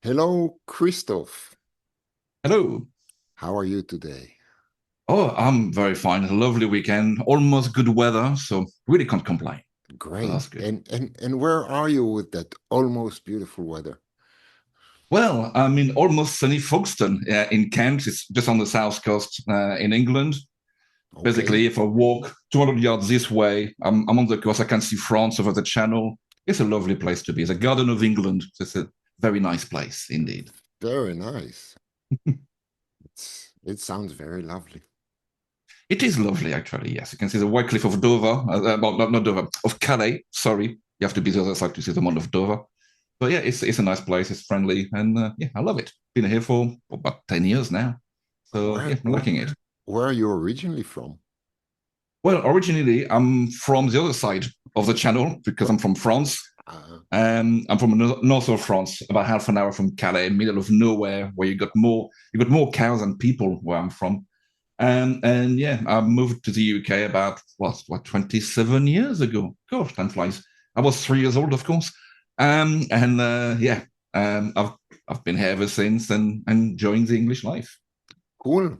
Hello, Christophe. Hello. How are you today? Oh, I'm very fine. A lovely weekend, almost good weather, so really can't complain. So Great. that's good. And where are you with that almost beautiful weather? Well, I'm in almost sunny Folkestone in Kent. It's just on the south coast in England. Okay. Basically, if I walk 200 yards this way, I'm on the coast. I can see France over the channel. It's a lovely place to be. It's a Garden of England. It's a very nice place indeed. Very nice. It sounds very lovely. It is lovely, actually. Yes, you can see the White Cliff of Dover. Well, not Dover, of Calais. Sorry, you have to be the other side to see the one of Dover. But yeah, it's a nice place. It's friendly, and yeah, I love it. Been here for about 10 years now, so Where yeah, I'm liking it. where are you originally from? Well, originally I'm from the other side of the channel because I'm from France. Uh, I'm from the north of France, about half an hour from Calais, middle of nowhere, where you got more cows than people where I'm from. And yeah, I moved to the UK about what 27 years ago. Gosh, time flies. I was 3 years old, of course. And yeah, I've been here ever since and enjoying the English life. cool.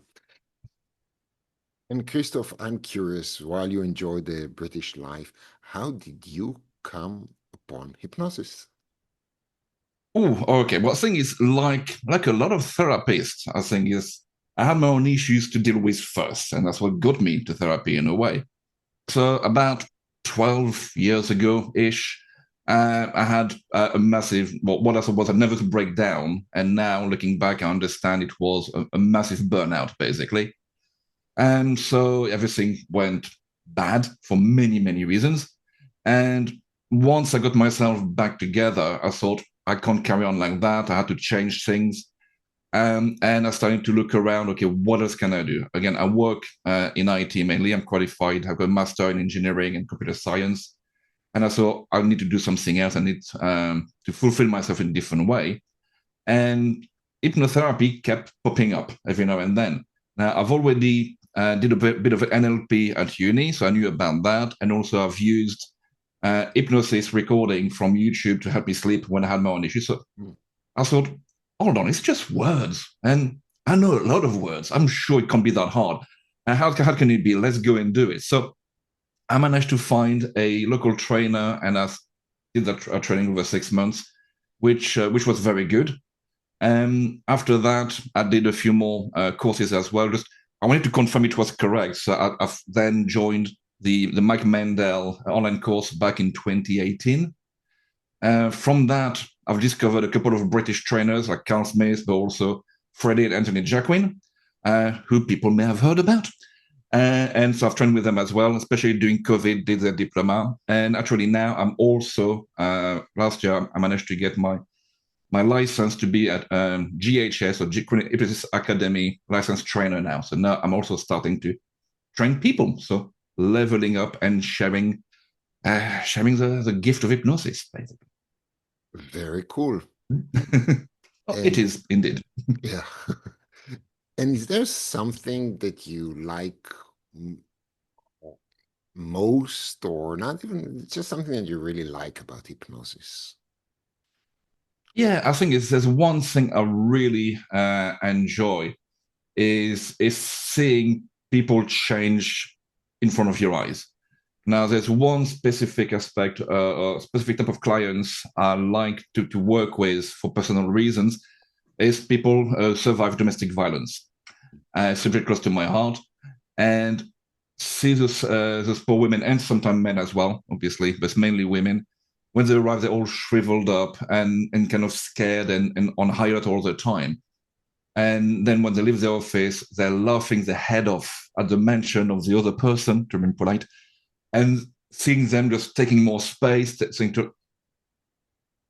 And Christophe, I'm curious, while you enjoy the British life, how did you come upon hypnosis? Oh, okay. Well, I think it's like a lot of therapists. I think is I had my own issues to deal with first, and that's what got me to therapy in a way. So about 12 years ago ish, I had a massive, well, what I thought was a nervous breakdown. And now looking back, I understand it was a massive burnout, basically. And so everything went bad for many, many reasons. And once I got myself back together, I thought I can't carry on like that. I had to change things. And I started to look around. Okay, what else can I do? Again, I work in IT mainly. I'm qualified. I've got a master in engineering and computer science. And I thought I need to do something else. I need to fulfill myself in a different way. And hypnotherapy kept popping up every now and then. Now, I've already did a bit of NLP at uni, so I knew about that. And also, I've used hypnosis recording from YouTube to help me sleep when I had my own issues. So Hmm. I thought, hold on, it's just words. And I know a lot of words. I'm sure it can't be that hard. And how can it be? Let's go and do it. So I managed to find a local trainer and I did that training over 6 months, which was very good. After that, I did a few more courses as well. Just I wanted to confirm it was correct. So I've then joined the Mike Mendel online course back in 2018. From that, I've discovered a couple of British trainers like Carl Smith, but also Freddie and Anthony Jacquin, who people may have heard about. And so I've trained with them as well, especially during COVID, did the diploma. And actually now I'm also, last year, I managed to get my license to be at GHS or Hypnosis Academy licensed trainer now. So now I'm also starting to train people. So leveling up and sharing the gift of hypnosis, basically. Very cool. Oh, it And is indeed. yeah. And is there something that you like m- most, or not even just something that you really like about hypnosis? Yeah, I think there's one thing I really enjoy is seeing people change in front of your eyes. Now, there's one specific aspect, a specific type of clients I like to work with for personal reasons is people survive domestic violence. Subject close to my heart, and see those poor women and sometimes men as well, obviously, but mainly women. When they arrive, they're all shriveled up and kind of scared and on high alert all the time. And then when they leave the office, they're laughing their head off at the mention of the other person, to be polite, and seeing them just taking more space, saying to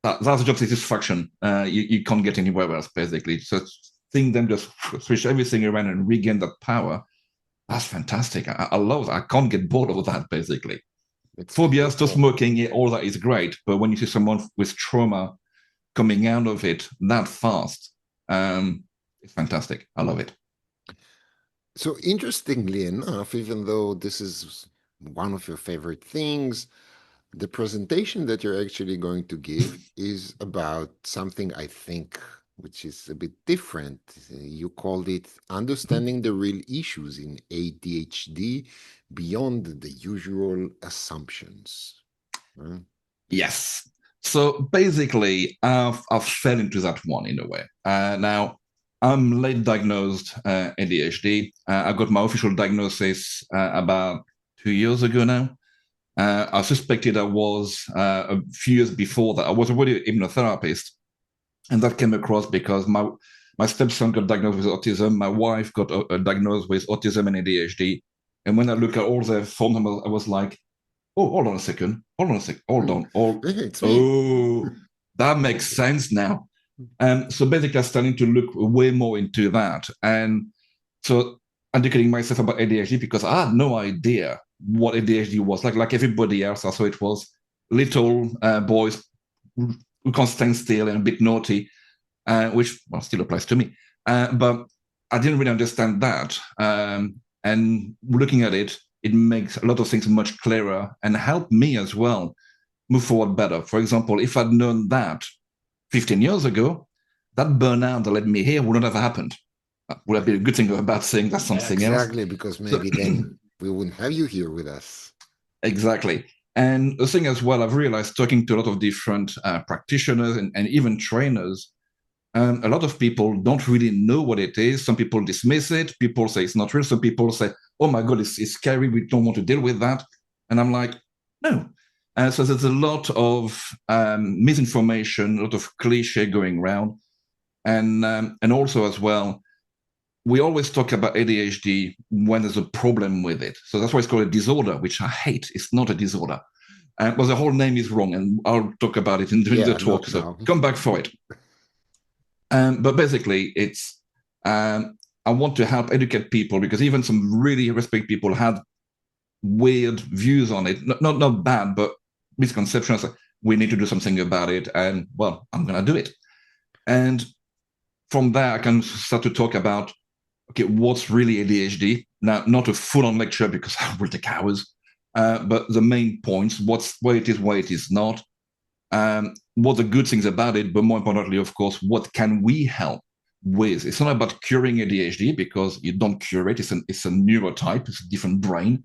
that's a job satisfaction. You can't get anywhere else, basically. So seeing them just switch everything around and regain that power, that's fantastic. I love that. I can't get bored of that, basically. It's Phobia, still beautiful. smoking, yeah, all that is great. But when you see someone with trauma coming out of it that fast, it's fantastic. I love it. So interestingly enough, even though this is one of your favorite things, the presentation that you're actually going to give is about something I think which is a bit different. You called it understanding the real issues in ADHD beyond the usual assumptions. Right? Yes. So basically, I've fell into that one in a way. Now, I'm late diagnosed ADHD. I got my official diagnosis about 2 years ago now. I suspected I was a few years before that. I was already a hypnotherapist, and that came across because my stepson got diagnosed with autism. My wife got diagnosed with autism and ADHD. And when I look at all the forms, I was like, oh, hold on a second. Hold on a second. Hold on. It's me. Oh, that makes sense now. So basically, I'm starting to look way more into that. And so educating myself about ADHD because I had no idea what ADHD was. Like everybody else, I thought it was little boys who can't stand still and a bit naughty, which well, still applies to me. But I didn't really understand that. And looking at it, it makes a lot of things much clearer and help me as well move forward better. For example, if I'd known that 15 years ago, that burnout that led me here would not have happened. Would have been a good thing or a bad thing? That's something else. Exactly, because So, maybe then we wouldn't have you here with us. exactly. And the thing as well, I've realized talking to a lot of different practitioners and even trainers, a lot of people don't really know what it is. Some people dismiss it. People say it's not real. Some people say, oh my God, it's scary. We don't want to deal with that. And I'm like, no. So there's a lot of misinformation, a lot of cliche going around. And also as well, we always talk about ADHD when there's a problem with it. So that's why it's called a disorder, which I hate. It's not a disorder. But the whole name is wrong, and I'll talk about it during the talk. So now. come back for it. But basically, it's I want to help educate people because even some really respect people had weird views on it. Not bad, but misconceptions. We need to do something about it, and well, I'm gonna do it. And from there, I can start to talk about okay, what's really ADHD? Now, not a full-on lecture because I will take hours, but the main points: why it is, why it is not. What the good things about it, but more importantly, of course, what can we help with? It's not about curing ADHD because you don't cure it. It's a neurotype. It's a different brain.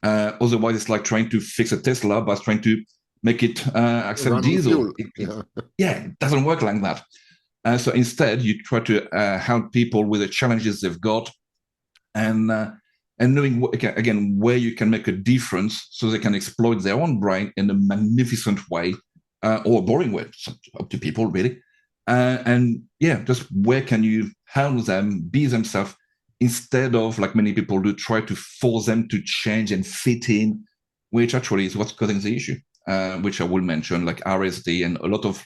Otherwise, it's like trying to fix a Tesla by trying to make it accept Run on diesel. fuel. It doesn't work like that. So instead, you try to help people with the challenges they've got, and knowing again where you can make a difference, so they can exploit their own brain in a magnificent way or a boring way, up to people really. And yeah, just where can you help them be themselves instead of like many people do, try to force them to change and fit in, which actually is what's causing the issue, which I will mention, like RSD and a lot of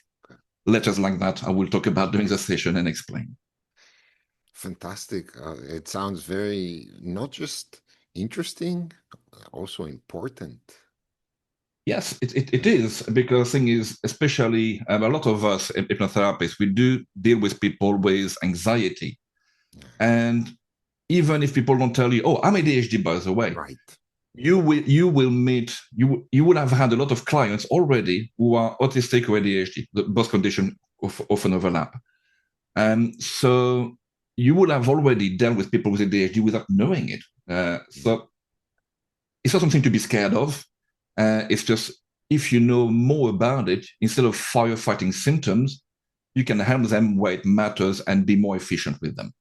letters like that I will talk about during the session and explain. Fantastic. It sounds very not just interesting, also important. Yes, it is because the thing is, especially a lot of us hypnotherapists, we do deal with people with anxiety. And even if people don't tell you, oh, I'm ADHD, by the way, Right. you will have had a lot of clients already who are autistic or ADHD. Both conditions often overlap. So you will have already dealt with people with ADHD without knowing it. So it's not something to be scared of. It's just if you know more about it, instead of firefighting symptoms, you can help them where it matters and be more efficient with them.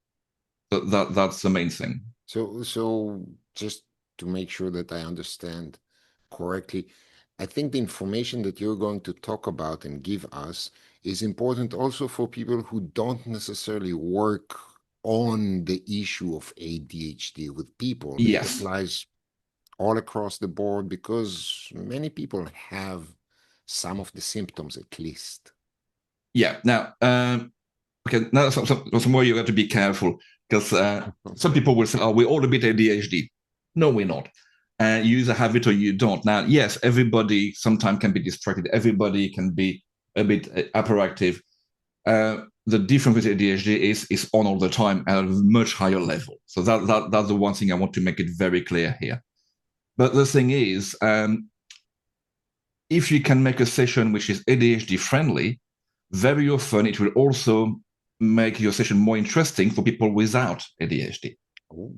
So that's the main thing. So just to make sure that I understand correctly, I think the information that you're going to talk about and give us is important also for people who don't necessarily work on the issue of ADHD with people. It Yes. applies all across the board because many people have some of the symptoms at least. Yeah. Now, okay. Now, some more you have to be careful because some people will say, "Oh, we're all a bit ADHD." No, we're not. You either have it or you don't. Now, yes, everybody sometimes can be distracted. Everybody can be a bit hyperactive. The difference with ADHD is on all the time at a much higher level. So that's the one thing I want to make it very clear here. But the thing is, if you can make a session which is ADHD friendly, very often it will also make your session more interesting for people without ADHD. Oh,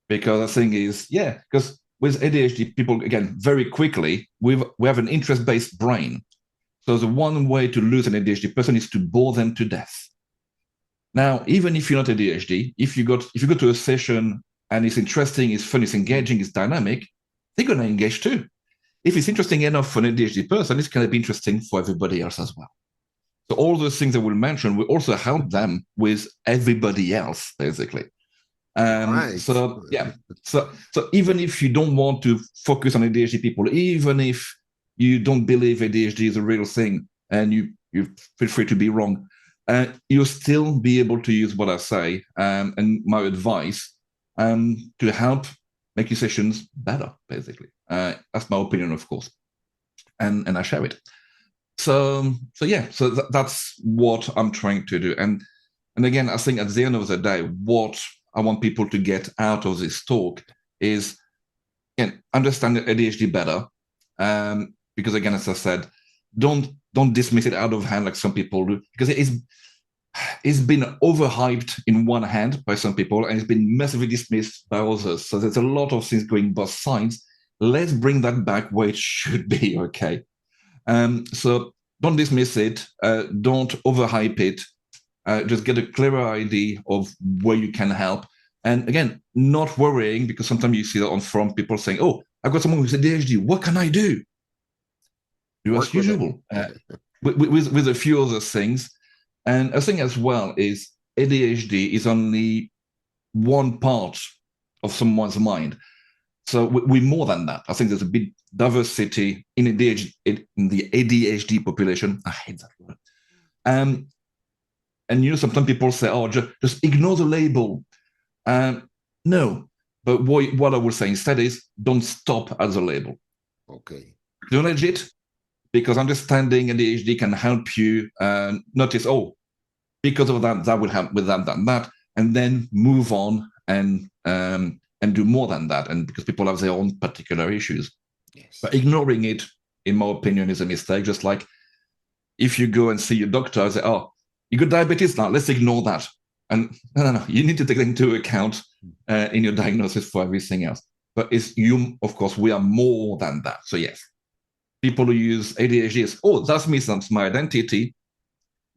Because the thing is, yeah, because with ADHD, people, again, very quickly, we have an interest-based brain. So the one way to lose an ADHD person is to bore them to death. Now, even if you're not ADHD, if you go to a session and it's interesting, it's fun, it's engaging, it's dynamic, they're going to engage too. If it's interesting enough for an ADHD person, it's going to be interesting for everybody else as well. So all those things that we'll mention will also help them with everybody else, basically. right. So yeah, so even if you don't want to focus on ADHD people, even if you don't believe ADHD is a real thing, and you feel free to be wrong, you'll still be able to use what I say and my advice to help make your sessions better. Basically, that's my opinion, of course, and I share it. So yeah, so that's what I'm trying to do, and again, I think at the end of the day, what I want people to get out of this talk is, again, understand ADHD better, because again, as I said, don't dismiss it out of hand like some people do, because it's been overhyped in one hand by some people and it's been massively dismissed by others. So there's a lot of things going both sides. Let's bring that back where it should be. Okay. So don't dismiss it. Don't overhype it. Just get a clearer idea of where you can help. And again, not worrying, because sometimes you see that on forum people saying, "Oh, I've got someone who's ADHD. What can I do?" Do as Work with it. usual, with a few other things. And a thing as well is ADHD is only one part of someone's mind. So we're more than that. I think there's a big diversity in the ADHD population. I hate that word. And sometimes people say, "Oh, just ignore the label." No, but what I would say instead is, don't stop at the label. Okay. Acknowledge it, because understanding ADHD can help you notice, oh, because of that will help with that, and then move on and do more than that. And because people have their own particular issues. Yes. But ignoring it, in my opinion, is a mistake. Just like if you go and see your doctor and say, "Oh, you got diabetes now, let's ignore that." And no, you need to take that into account in your diagnosis for everything else. But it's you, of course, we are more than that. So yes, people who use ADHD as, "Oh, that's me, that's my identity."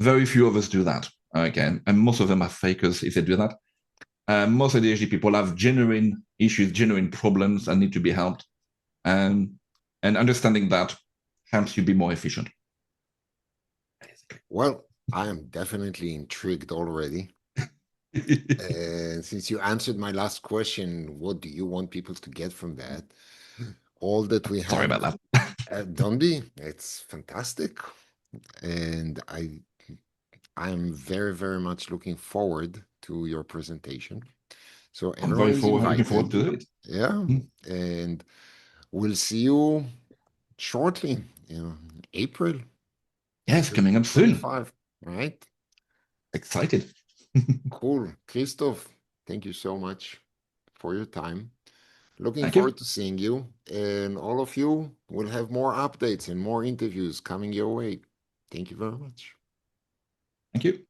Very few of us do that. Okay, and most of them are fakers if they do that. Most ADHD people have genuine issues, genuine problems, and need to be helped. And understanding that helps you be more efficient. Well, I am definitely intrigued already. And since you answered my last question, what do you want people to get from that? All that we Sorry have, about that. don't be. It's fantastic, and I'm very, very much looking forward to your presentation. So I'm everyone is looking forward invited. to it. Yeah, and we'll see you shortly, April Yes, coming up soon. 2025, right? Excited. Cool. Christophe, thank you so much for your time. Looking Thank you. forward to seeing you, and all of you will have more updates and more interviews coming your way. Thank you very much. Thank you.